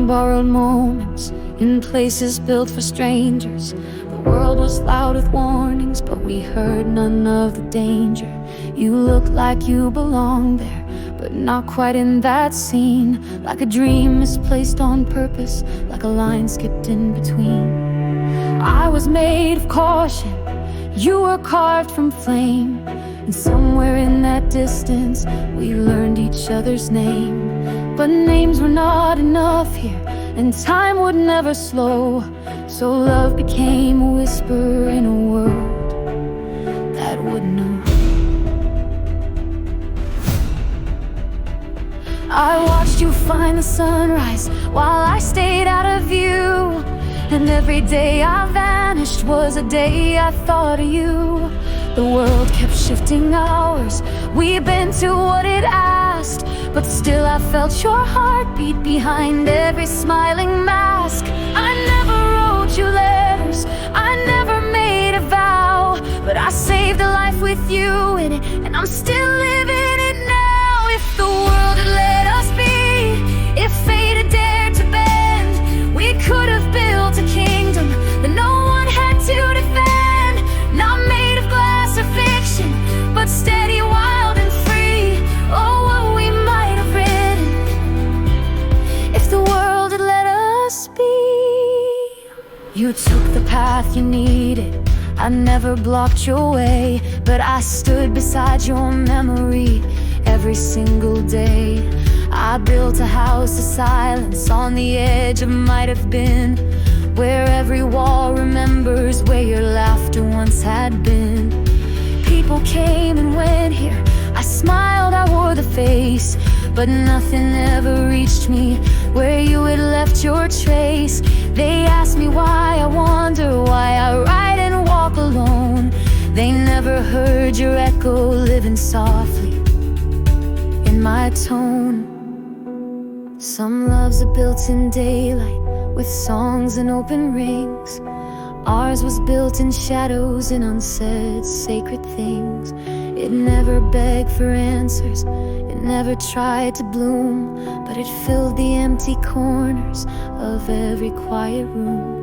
sharing borrowed moments in places built for strangers. The world was loud with warnings, but we heard none of the danger. You looked like you belonged there, but not quite in that scene. Like a dream misplaced on purpose, like a line skipped in between. I was made of caution, you were carved from flame, and somewhere in that distance we learned each other's name. But names were not enough here, and time would never slow. So love became a whisper in a world that would know. I watched you find the sunrise while I stayed out of view, and every day I vanished was a day I thought of you. The world kept shifting hours, we bent to what it asked, but still I felt your heartbeat behind every smiling mask. I never wrote you letters, I never made a vow, but I saved a life with you in it, and I'm still living it now. If the world had let us be, if fate had dared to bend, we could have built a kingdom that no one had to defend. Not made of glass or fiction, but steady, wild and free. Oh, what we might have written if the world had let us be. You took the path you needed, I never blocked your way, but I stood beside your memory every single day. I built a house of silence on the edge of might have been, where every wall remembers where your laughter once had been. People came and went here, I smiled, I wore the face, but nothing ever reached me where you had left your trace. They asked me why I wander, why I ride and walk alone. They never heard your echo living softly in my tone. Some loves are built in daylight, with songs and open rings. Ours was built in shadows and unsaid sacred things. It never begged for answers, it never tried to bloom, but it filled the empty corners of every quiet room.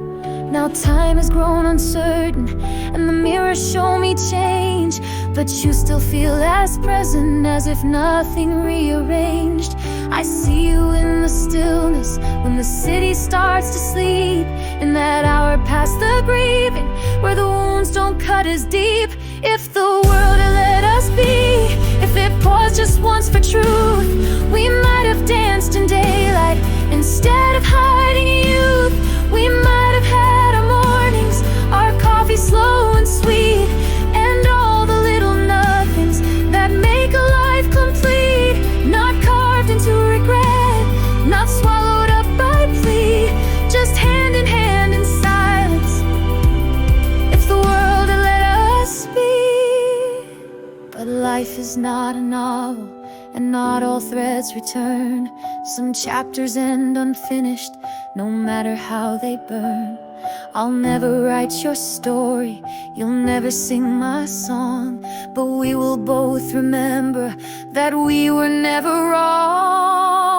Now time has grown uncertain, and the mirrors show me change, but you still feel as present as if nothing rearranged. I see you in the stillness when the city starts to sleep, in that hour past the grieving, where the wounds don't cut as deep. If the world had let us be, if it paused just once for truth, we might have danced in daylight instead of hiding youth. We might have had our mornings, our coffee slow and sweet, and all the little nothings that make a life complete. Not carved into regret, not swallowed up by plea, just hand in hand in silence. If the world had let us be. But life is not a novel, and not all threads return. Some chapters end unfinished, no matter how they burn. I'll never write your story, you'll never sing my song, but we will both remember that we were never wrong.